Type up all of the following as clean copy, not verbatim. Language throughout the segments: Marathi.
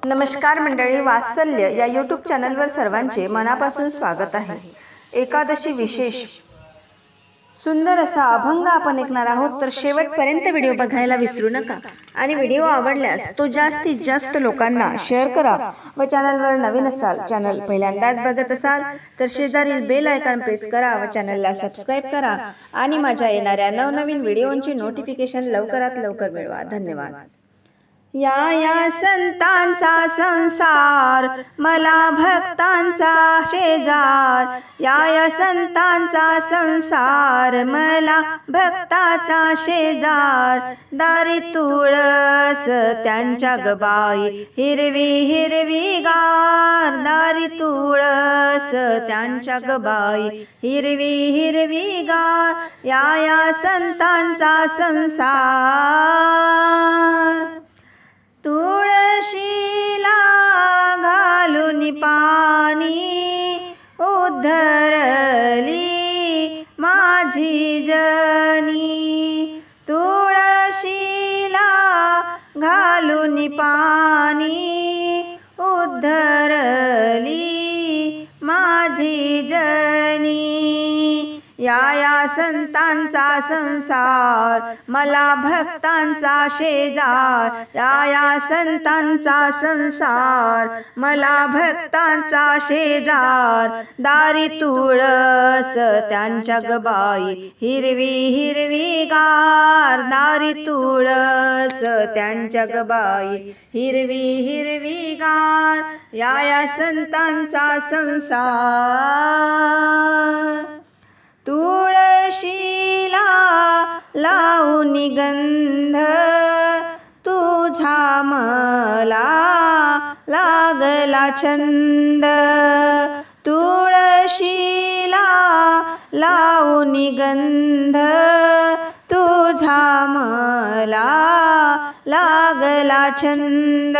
नमस्कार मंडळी, वात्सल्य या यूट्यूब चॅनलवर सर्वांचे मनापासून स्वागत आहे। एकादशी विशेष सुंदर असा अभंग आपण ऐकणार आहोत, तर शेवटपर्यंत व्हिडिओ बघायला विसरू नका आणि व्हिडिओ आवडल्यास तो जास्तीत जास्त लोकांना शेअर करा व चॅनलवर नवीन असाल, चॅनल पहिल्यांदाच बघत असाल तर शेजारील बेल आयकॉन प्रेस करा व चॅनलला सबस्क्राइब करा आणि माझ्या येणाऱ्या नवनवीन व्हिडिओंची नोटिफिकेशन लवकरात लवकर मिळवा। धन्यवाद। या संतांचा संसार, मला भक्तांचा शेजार। या संतांचा संसार, मला भक्ताचा शेजार। दारी तुळस त्यांच्या गबाई, हिरवी हिरवी गार। दारी तुळस त्यांच्या गबाई, हिरवी हिरवी गार। या संतांचा संसार, तुळशीला घालून पाणी उद्धरली माझी जनी। तुळशीला घालून पाणी उद्धरली माझी जनी। या संतांचा संसार, मला भक्तांचा शेजार। या संतांचा संसार, मला भक्तांचा शेजार। दारी तुळस त्यांच्या गबाई, हिरवी हिरवी गार। दारी तुळस त्यांच्या गबाई, हिरवी हिरवी गार। या संतांचा संसार, तुळशीला लावून गंध तुझा मला लागला छंद। तुळशीला लावून गंध तुझा मला लागला छंद।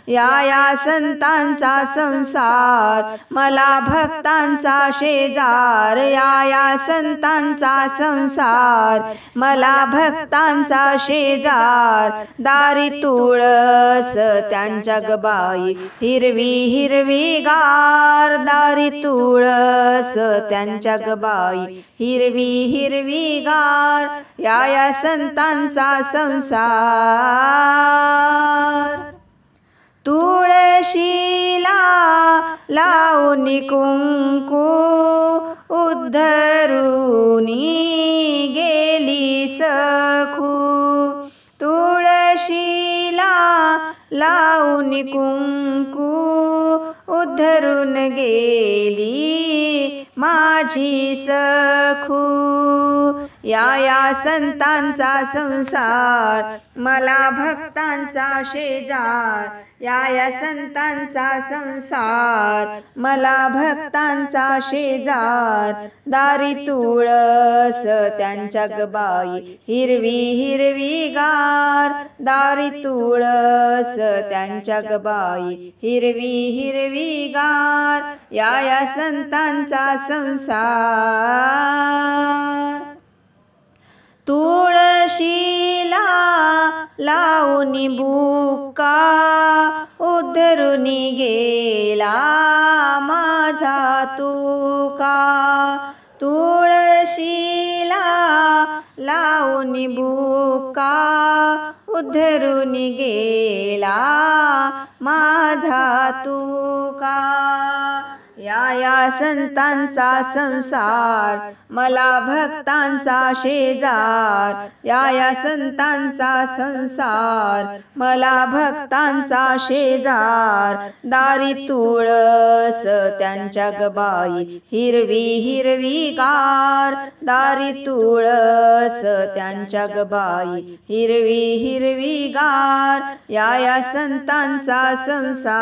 या संतांचा संसार, मला भक्तांचा शेजार। या संतांचा संसार, मला भक्तांचा शेजार। दारी तुळस त्यांच्या गबाई, हिरवी हिरवी गार। दारी तुळस त्यांच्या गबाई, हिरवी हिरवी गार। या संतांचा संसार, तुळशीला लावून कुंकू उद्धरुनी गेली सखू। तुळशीला लावून कुंकू उद्धरून गेली माझी सखू। या संतांचा संसार, मला भक्तांचा शेजार। या संतांचा संसार, मला भक्तांचा शेजार। दारी तुळस त्यांच्या गबाई, हिरवी हिरवी गार। दारी तुळस त्यांच्या गबाई, हिरवी हिरवी गार। या संतांचा संसार, तुळशीला लावून बुक्का उद्धरून गेला माझा तुका। तुळशीला लावून बुक्का उद्धरून गेला माझा तुका। या संतांचा संसार, मला भक्तांचा शेजार। या संतांचा संसार, मला भक्तांचा शेजार। दारी तुळस त्यांच्या गबाई, हिरवी हिरवी गार। दारी तुळस त्यांच्या गबाई, हिरवी हिरवी गार। या संतांचा संसार।